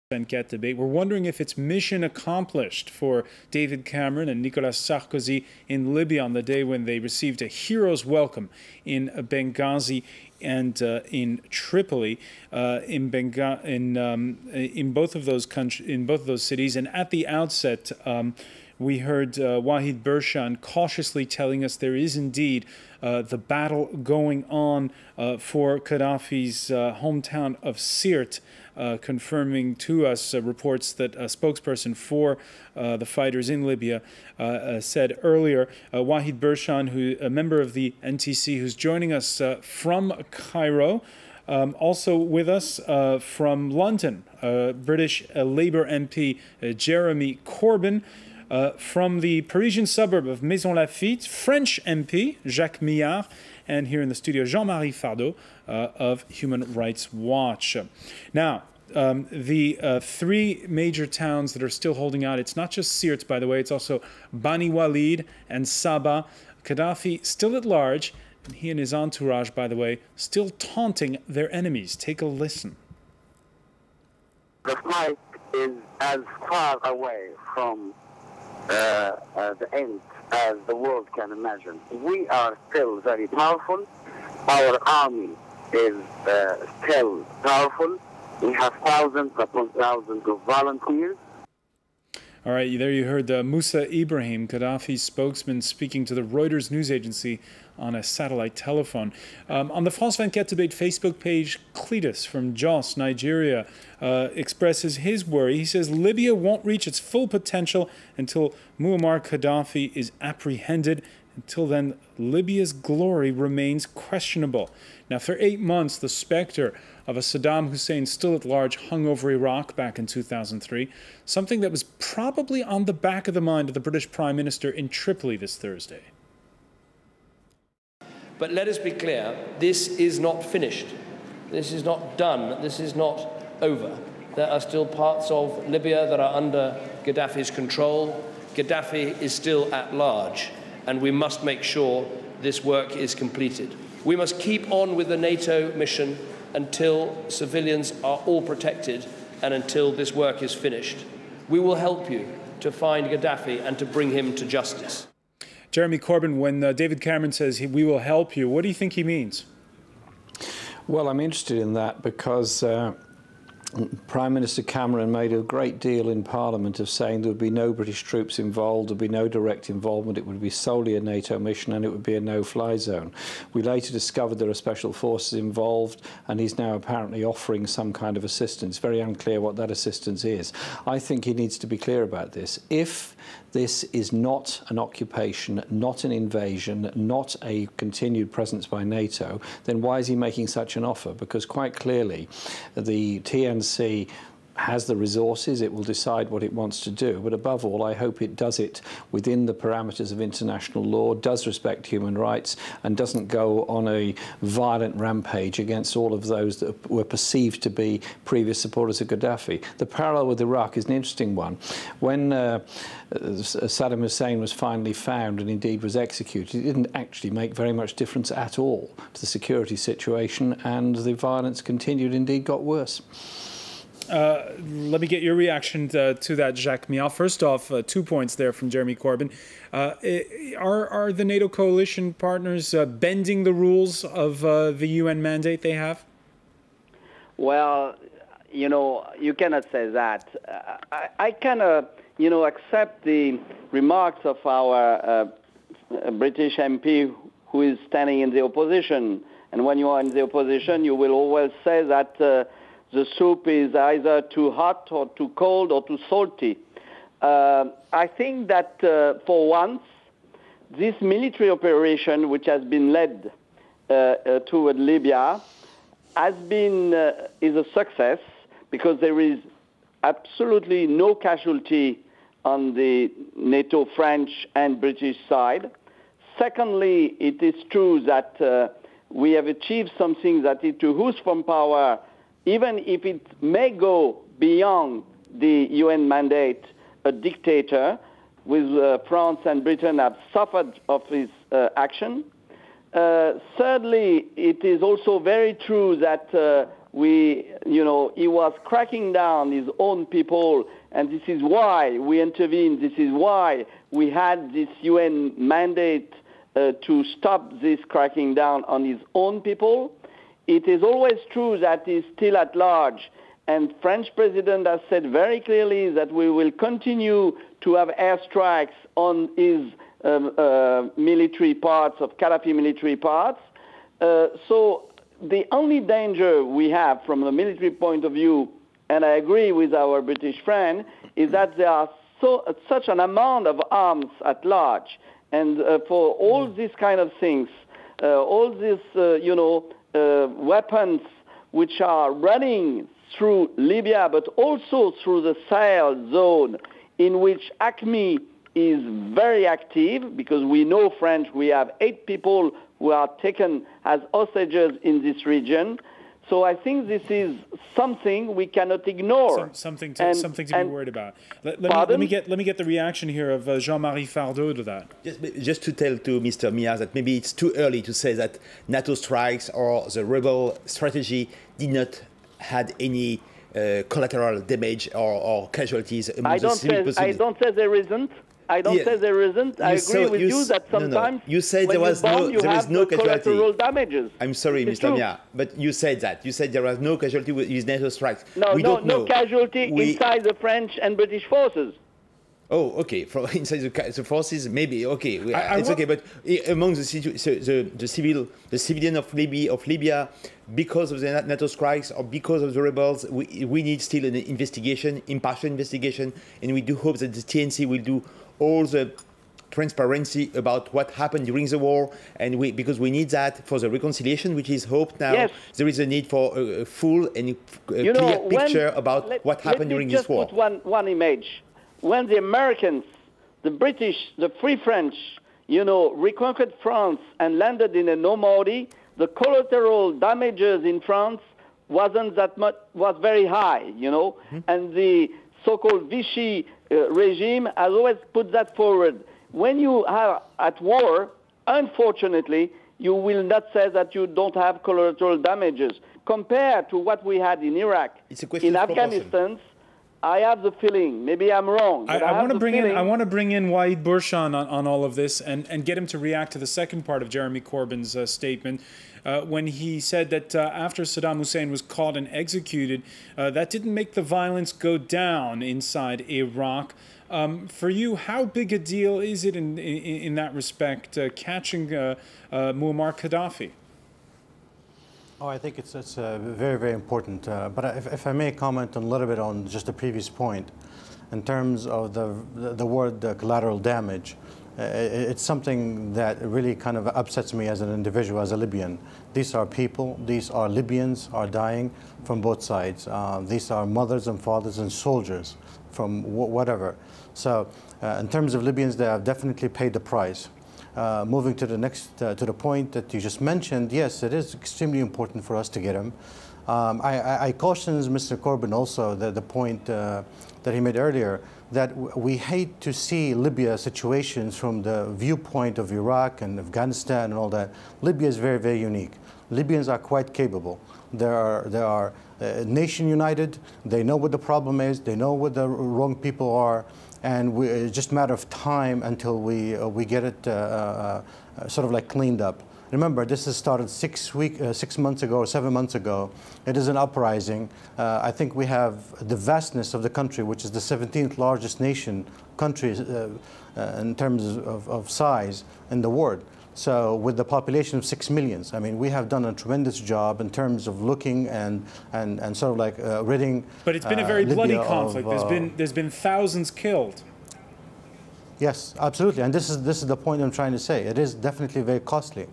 24 debate. We're wondering if it's mission accomplished for David Cameron and Nicolas Sarkozy in Libya on the day when they received a hero's welcome in Benghazi and in Tripoli, in both of those cities. And at the outset, we heard Wahid Bershan cautiously telling us there is indeed the battle going on for Gaddafi's hometown of Sirte, confirming to us reports that a spokesperson for the fighters in Libya said earlier. Wahid Bershan, a member of the NTC, who's joining us from Cairo. Also with us from London, British Labour MP Jeremy Corbyn. From the Parisian suburb of Maisons-Laffitte, French MP Jacques Millard, and here in the studio, Jean-Marie Fardeau of Human Rights Watch. Now, the three major towns that are still holding out, it's not just Sirte, by the way, it's also Bani Walid and Sabah. Gaddafi still at large, and he and his entourage, by the way, still taunting their enemies. Take a listen. The fight is as far away from the end as the world can imagine. We are still very powerful. Our army is still powerful. We have thousands upon thousands of volunteers. All right, there you heard Moussa Ibrahim, Gaddafi's spokesman, speaking to the Reuters news agency on a satellite telephone. On the France 24 debate Facebook page, Cletus from Jos, Nigeria, expresses his worry. He says Libya won't reach its full potential until Muammar Gaddafi is apprehended. Until then, Libya's glory remains questionable. Now, for 8 months, the specter of a Saddam Hussein still at large hung over Iraq back in 2003, something that was probably on the back of the mind of the British Prime Minister in Tripoli this Thursday. But let us be clear, this is not finished. This is not done. This is not over. There are still parts of Libya that are under Gaddafi's control. Gaddafi is still at large, and we must make sure this work is completed. We must keep on with the NATO mission until civilians are all protected and until this work is finished. We will help you to find Gaddafi and to bring him to justice. Jeremy Corbyn, when David Cameron says we will help you, what do you think he means? Well, I'm interested in that because Prime Minister Cameron made a great deal in Parliament of saying there would be no British troops involved, there would be no direct involvement, it would be solely a NATO mission and it would be a no-fly zone. We later discovered there are special forces involved and he's now apparently offering some kind of assistance. Very unclear what that assistance is. I think he needs to be clear about this. If this is not an occupation, not an invasion, not a continued presence by NATO, then why is he making such an offer? Because quite clearly the TNC has the resources, it will decide what it wants to do, but above all I hope it does it within the parameters of international law, does respect human rights and doesn't go on a violent rampage against all of those that were perceived to be previous supporters of Gaddafi. The parallel with Iraq is an interesting one. When Saddam Hussein was finally found and indeed was executed, it didn't actually make very much difference at all to the security situation and the violence continued, indeed got worse. Let me get your reaction to that, Jacques Millard. First off, 2 points there from Jeremy Corbyn. Are the NATO coalition partners bending the rules of the UN mandate they have? Well, you know, you cannot say that. I can, accept the remarks of our British MP who is standing in the opposition. And when you are in the opposition, you will always say that the soup is either too hot or too cold or too salty. I think that for once, this military operation, which has been led toward Libya, is a success because there is absolutely no casualty on the NATO French and British side. Secondly, it is true that we have achieved something that is to whose from power, even if it may go beyond the UN mandate, a dictator, with France and Britain have suffered of his action. Thirdly, it is also very true that he was cracking down his own people, and this is why we intervened. This is why we had this UN mandate to stop this cracking down on his own people. It is always true that he's still at large, and French president has said very clearly that we will continue to have airstrikes on his military parts, of Gaddafi military parts. So the only danger we have from the military point of view, and I agree with our British friend, is that there are such an amount of arms at large. And for all these kind of things, all these, weapons which are running through Libya, but also through the Sahel zone, in which ACME is very active, because we know French, we have 8 people who are taken as hostages in this region. So I think this is something we cannot ignore. Something to be worried about. Let me get the reaction here of Jean-Marie Fardeau to that. Just to tell to Mr. Miaz that maybe it's too early to say that NATO strikes or the rebel strategy did not had any collateral damage or casualties among the civil population. I don't say there isn't. I don't say there isn't. I agree with you that sometimes you said there was no collateral damages. I'm sorry, Mr. Mia, but you said that. You said there was no casualty with NATO strikes. No casualty inside the French and British forces. Oh, okay. From inside the forces, maybe okay. It's okay, but among the civilian of Libya, because of the NATO strikes or because of the rebels, we need still an investigation, impartial investigation, and we do hope that the TNC will do all the transparency about what happened during the war, and because we need that for the reconciliation, which is hoped now. Yes. There is a need for a full and clear picture about what happened during this war. Let me just put one image. When the Americans, the British, the Free French, reconquered France and landed in a Normandy, the collateral damages in France wasn't that much, was very high, and the so-called Vichy regime has always put that forward. When you are at war, unfortunately, you will not say that you don't have collateral damages. Compared to what we had in Iraq, in Afghanistan, I have the feeling, maybe I'm wrong, but I want to bring in Waid Burshan on all of this and get him to react to the second part of Jeremy Corbyn's statement when he said that after Saddam Hussein was caught and executed, that didn't make the violence go down inside Iraq. For you, how big a deal is it in that respect, catching Muammar Gaddafi? Oh, I think it's very, very important. But if I may comment a little bit on just the previous point, in terms of the word collateral damage, it's something that really kind of upsets me as an individual, as a Libyan. These are people, these are Libyans are dying from both sides. These are mothers and fathers and soldiers from whatever. So in terms of Libyans, they have definitely paid the price. Moving to the next, to the point that you just mentioned, yes, it is extremely important for us to get him. I caution Mr. Corbyn also the point that he made earlier, that we hate to see Libya situations from the viewpoint of Iraq and Afghanistan and all that. Libya is very, very unique. Libyans are quite capable. They are nation united. They know what the problem is. They know what the wrong people are. And it's just a matter of time until we get it sort of like cleaned up. Remember, this has started 6 months ago or 7 months ago. It is an uprising. I think we have the vastness of the country, which is the 17th largest country in terms of size in the world. So with the population of 6 million, I mean, we have done a tremendous job in terms of looking and sort of like ridding. But it's been a very bloody conflict. There's been thousands killed. Yes, absolutely, and this is the point I'm trying to say. It is definitely very costly,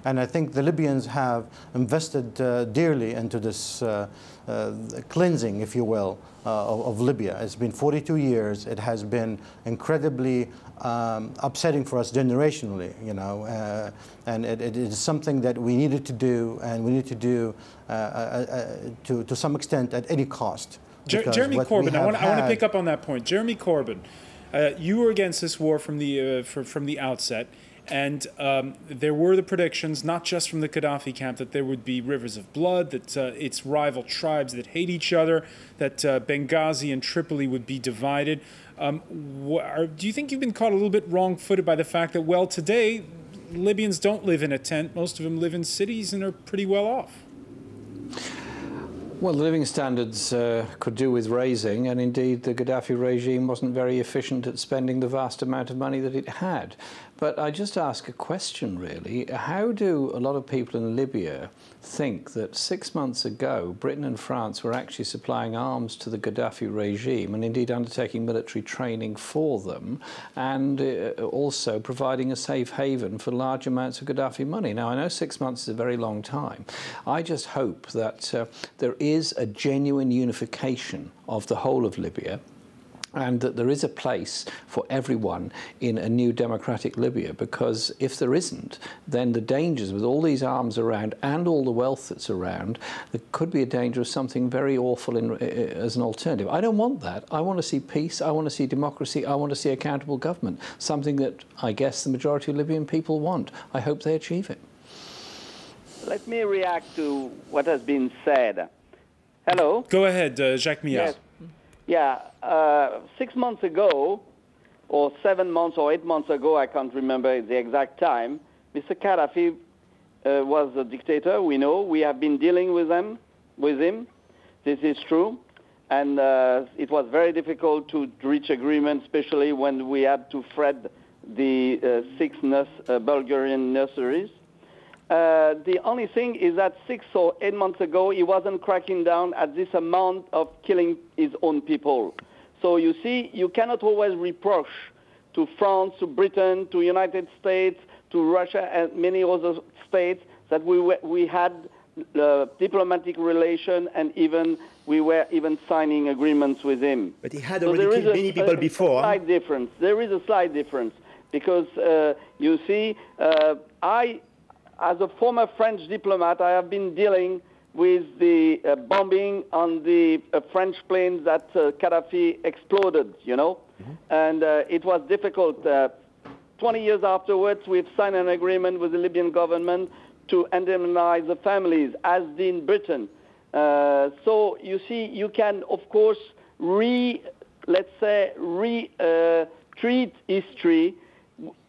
and I think the Libyans have invested dearly into this cleansing, if you will, of Libya. It's been 42 years. It has been incredibly upsetting for us generationally, and it is something that we needed to do, and we need to do to some extent at any cost. Jeremy Corbyn, I want to pick up on that point. Jeremy Corbyn, you were against this war from the outset, And there were the predictions, not just from the Gaddafi camp, that there would be rivers of blood, that its rival tribes that hate each other, that Benghazi and Tripoli would be divided. Do you think you've been caught a little bit wrong-footed by the fact that, well, today, Libyans don't live in a tent. Most of them live in cities and are pretty well off? Well, the living standards could do with raising, and indeed the Gaddafi regime wasn't very efficient at spending the vast amount of money that it had. But I just ask a question, really. How do a lot of people in Libya think that 6 months ago Britain and France were actually supplying arms to the Gaddafi regime and indeed undertaking military training for them, and also providing a safe haven for large amounts of Gaddafi money? Now, I know 6 months is a very long time. I just hope that there is a genuine unification of the whole of Libya, and that there is a place for everyone in a new democratic Libya, because if there isn't, then the dangers with all these arms around and all the wealth that's around, there could be a danger of something very awful as an alternative. I don't want that. I want to see peace, I want to see democracy, I want to see accountable government, something that I guess the majority of Libyan people want. I hope they achieve it. Let me react to what has been said. Hello? Go ahead, Jacques Millard. Yes. Yeah, 6 months ago, or 7 months or 8 months ago, I can't remember the exact time, Mr. Gaddafi was a dictator, we know. We have been dealing with him. This is true. And it was very difficult to reach agreement, especially when we had to fred the 6 Bulgarian nurseries. The only thing is that 6 or 8 months ago, he wasn't cracking down at this amount of killing his own people. So you see, you cannot always reproach to France, to Britain, to United States, to Russia and many other states that we had diplomatic relation, and we were even signing agreements with him. But he had already killed many people before. Slight difference. There is a slight difference because you see, as a former French diplomat, I have been dealing with the bombing on the French planes that Gaddafi exploded, you know. Mm-hmm. And it was difficult. 20 years afterwards, we've signed an agreement with the Libyan government to indemnize the families, as did Britain. So you see, you can, of course, treat history.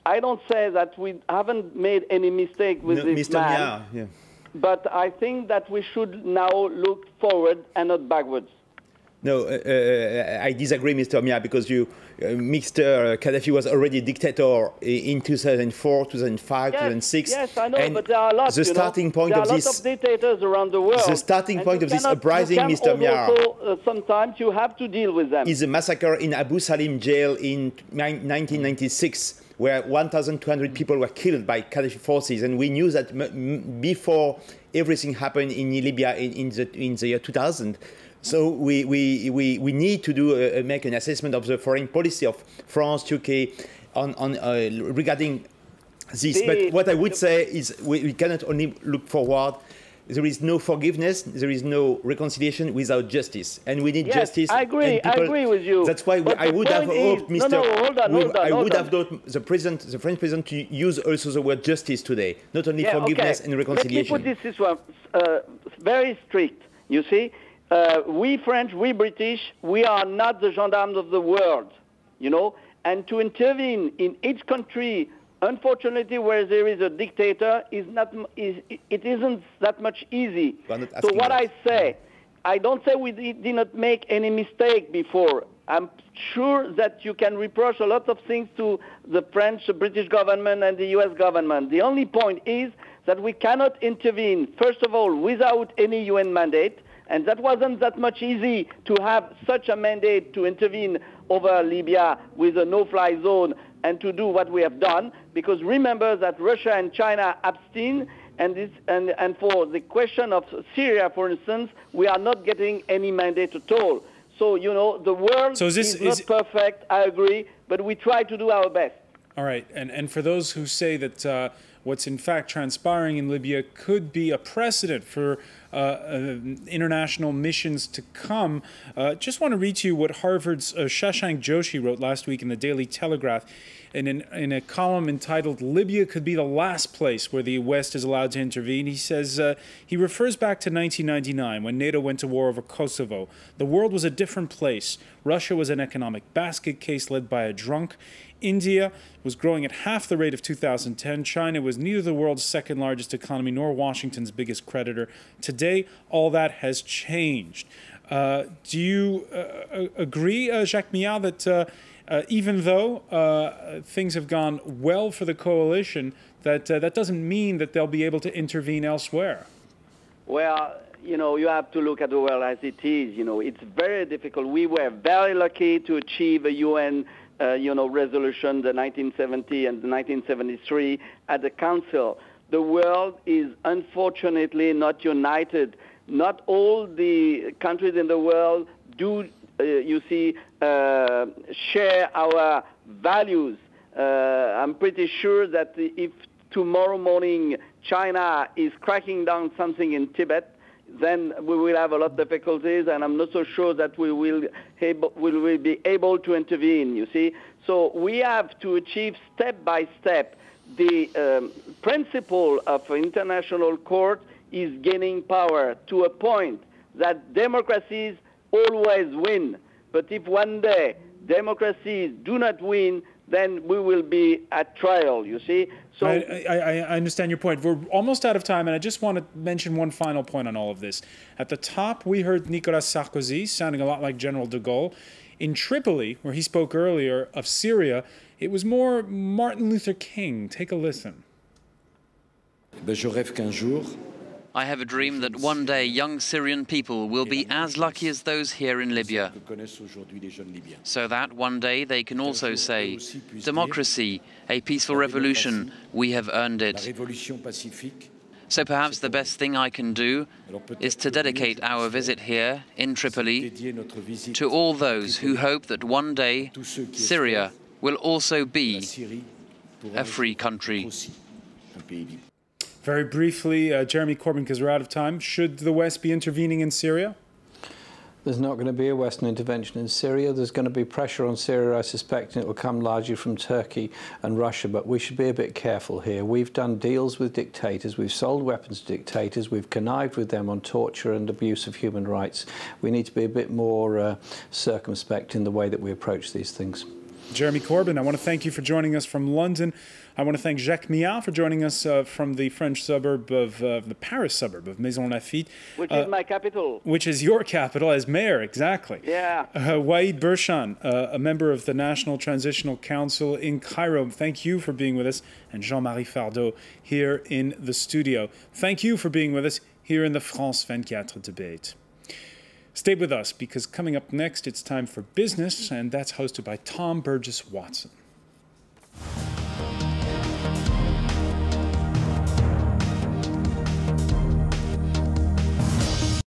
I don't say that we haven't made any mistake with this Mr. man, Millard, yeah. But I think that we should now look forward and not backwards. No, I disagree, Mr. Millard, because Mr. Gaddafi was already a dictator in 2004, 2005, yes, 2006. Yes, I know, and but there are lots. The starting point there of are this. Lots of dictators around the world. The starting point of this uprising, Mr. Millard. Also, sometimes you have to deal with them. Is a massacre in Abu Salim jail in 1996. Where 1,200 people were killed by Gaddafi forces, and we knew that before everything happened in Libya in the year 2000. So we need to do make an assessment of the foreign policy of France, UK, regarding this. But what I would say is we cannot only look forward. There is no forgiveness, there is no reconciliation without justice, and we need justice. I agree. I agree with you. That's why I would have hoped, Mr. I would have hoped the French president, to use also the word justice today, not only forgiveness and reconciliation. Let me put this one very strict. You see, we French, we British, we are not the gendarmes of the world, you know, and to intervene in each country. Unfortunately, where there is a dictator, it isn't that much easy. So what I say, I don't say we did not make any mistake before. I'm sure that you can reproach a lot of things to the French, the British government, and the U.S. government. The only point is that we cannot intervene, first of all, without any UN mandate, and that wasn't that much easy to have such a mandate to intervene over Libya with a no-fly zone and to do what we have done, because remember that Russia and China abstain, and for the question of Syria, for instance, we are not getting any mandate at all. So, you know, the world is not perfect, I agree, but we try to do our best. All right, and for those who say that what's in fact transpiring in Libya could be a precedent for international missions to come. Just want to read to you what Harvard's Shashank Joshi wrote last week in the Daily Telegraph in a column entitled "Libya Could Be the Last Place Where the West is Allowed to Intervene." He says, he refers back to 1999 when NATO went to war over Kosovo. The world was a different place. Russia was an economic basket case led by a drunk. India was growing at half the rate of 2010. China was neither the world's second largest economy nor Washington's biggest creditor. Today, all that has changed. Do you agree, Jacques Millard, that even though things have gone well for the coalition, that doesn't mean that they'll be able to intervene elsewhere? Well, you know, you have to look at the world as it is. You know, it's very difficult. We were very lucky to achieve a UN resolution, the 1970 and the 1973 at the Council. The world is unfortunately not united. Not all the countries in the world do, share our values. I'm pretty sure that if tomorrow morning China is cracking down something in Tibet, then we will have a lot of difficulties, and I'm not so sure that we will be able to intervene, you see. So we have to achieve step by step. The principle of international court is gaining power to a point that democracies always win. But if one day democracies do not win, then we will be at trial, you see. So I understand your point. We're almost out of time, and I just want to mention one final point on all of this. At the top, we heard Nicolas Sarkozy sounding a lot like General de Gaulle. In Tripoli, where he spoke earlier of Syria, it was more Martin Luther King. Take a listen. I have a dream that one day young Syrian people will be as lucky as those here in Libya, so that one day they can also say, democracy, a peaceful revolution, we have earned it. So perhaps the best thing I can do is to dedicate our visit here in Tripoli to all those who hope that one day Syria will also be a free country. Very briefly, Jeremy Corbyn, because we're out of time, should the West be intervening in Syria? There's not going to be a Western intervention in Syria. There's going to be pressure on Syria, I suspect, and it will come largely from Turkey and Russia. But we should be a bit careful here. We've done deals with dictators. We've sold weapons to dictators. We've connived with them on torture and abuse of human rights. We need to be a bit more circumspect in the way that we approach these things. Jeremy Corbyn, I want to thank you for joining us from London. I want to thank Jacques Millard for joining us from the French suburb of the Paris suburb of Maisons-Laffitte. Which is my capital. Which is your capital as mayor, exactly. Yeah. Waid Bershan, a member of the National Transitional Council in Cairo. Thank you for being with us. And Jean-Marie Fardeau here in the studio. Thank you for being with us here in the France 24 debate. Stay with us, because coming up next, it's time for business, and that's hosted by Tom Burgess-Watson.